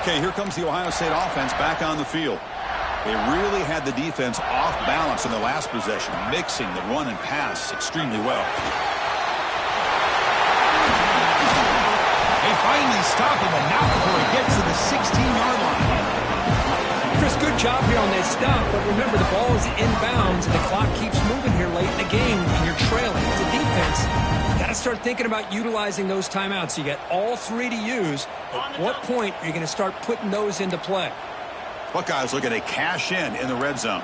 Okay, here comes the Ohio State offense back on the field. They really had the defense off balance in the last possession, mixing the run and pass extremely well. They finally stop him, and now before he gets to the 16-yard line. Chris, good job here on that stop, but remember the ball is inbounds and the clock keeps moving here late in the game and you're trailing. It's a defense. You got to start thinking about utilizing those timeouts. You got all 3 to use. At what point are you going to start putting those into play? Buckeyes looking to cash in the red zone.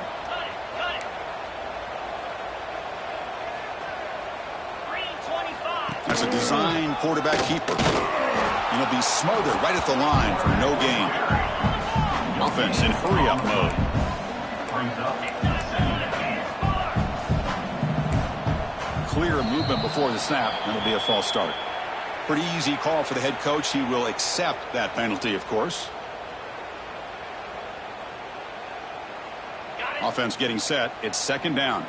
That's a design quarterback keeper. And he'll be smothered right at the line for no gain. Offense in hurry-up mode. movement before the snap, and it'll be a false start. Pretty easy call for the head coach. He will accept that penalty, of course. Offense getting set. It's second down.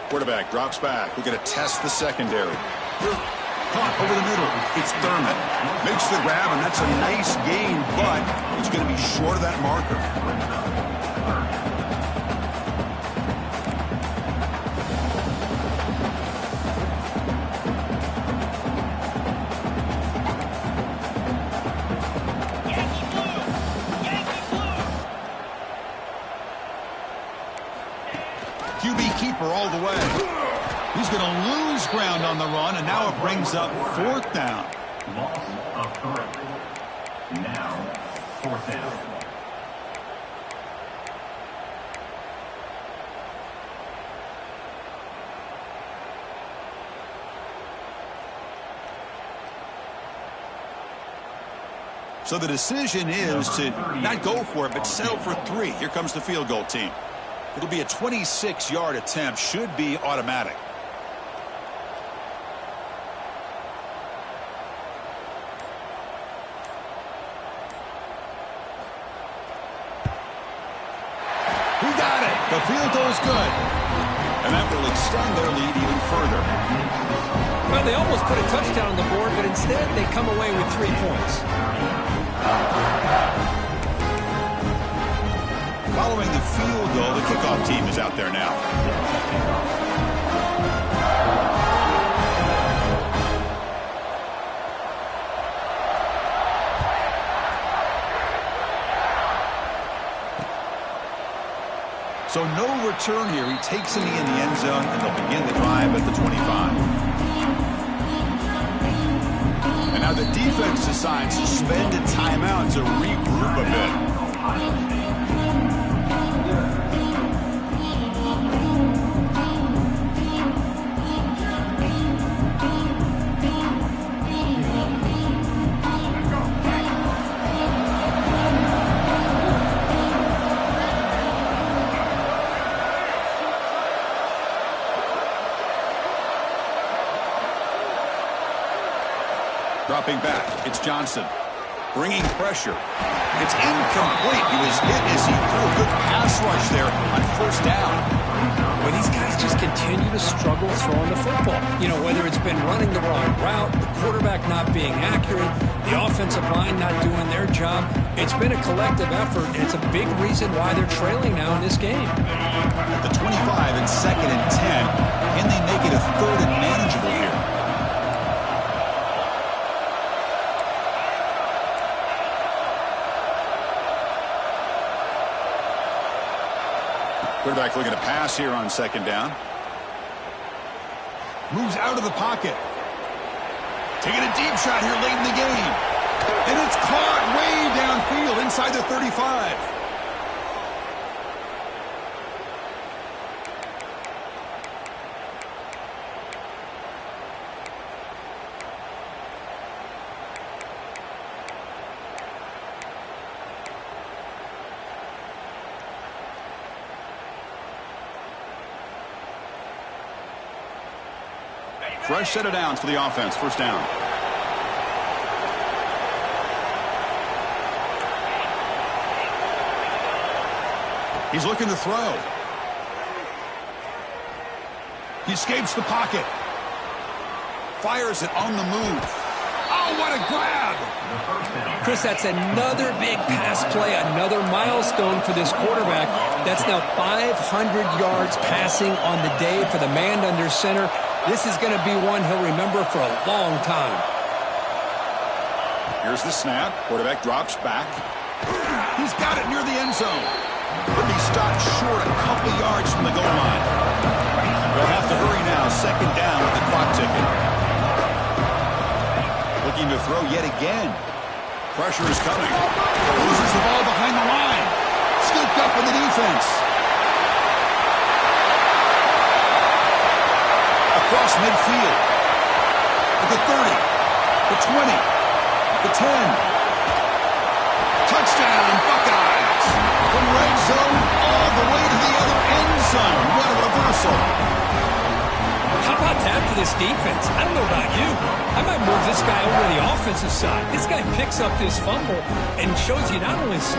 Quarterback drops back. We're going to test the secondary. Caught over the middle. It's Thurman. Makes the grab, and that's a nice gain, but it's going to be short of that marker. QB keeper all the way. He's going to lose ground on the run, and now it brings up fourth down. Loss of 3. Now, fourth down. So the decision is to not go for it, but settle for 3. Here comes the field goal team. It'll be a 26-yard attempt. Should be automatic. He got it. The field goal is good. And that will extend their lead even further. Well, they almost put a touchdown on the board, but instead they come away with 3 points. Following the field goal, the kickoff team is out there now. So no return here. He takes it in the end zone, and they'll begin the drive at the 25. And now the defense decides to spend a timeout to regroup a bit. Dropping back, it's Johnson. Bringing pressure. It's incomplete. He was hit as he threw a good pass rush there on first down. Well, these guys just continue to struggle throwing the football. You know, whether it's been running the wrong route, the quarterback not being accurate, the offensive line not doing their job. It's been a collective effort, and it's a big reason why they're trailing now in this game. At the 25, it's second and 10. Can they make it a third and manageable here? Quarterback looking to pass here on second down. Moves out of the pocket. Taking a deep shot here late in the game. And it's caught way downfield inside the 35. Fresh set of downs for the offense. First down. He's looking to throw. He escapes the pocket. Fires it on the move. Oh, what a grab! Chris, that's another big pass play, another milestone for this quarterback. That's now 500 yards passing on the day for the man under center. This is going to be one he'll remember for a long time. Here's the snap. Quarterback drops back. He's got it near the end zone. But he stopped short a couple yards from the goal line. They'll have to hurry now. Second down with the clock ticking. Looking to throw yet again. Pressure is coming. Loses the ball behind the line. Scooped up in the defense. Across midfield. At the 30. The 20. The 10. Touchdown, Buckeyes. From red zone all the way to the other end zone. What a reversal. whistle. How about that for this defense? I don't know about you. I might move this guy over to the offensive side. This guy picks up this fumble and shows you not only speed,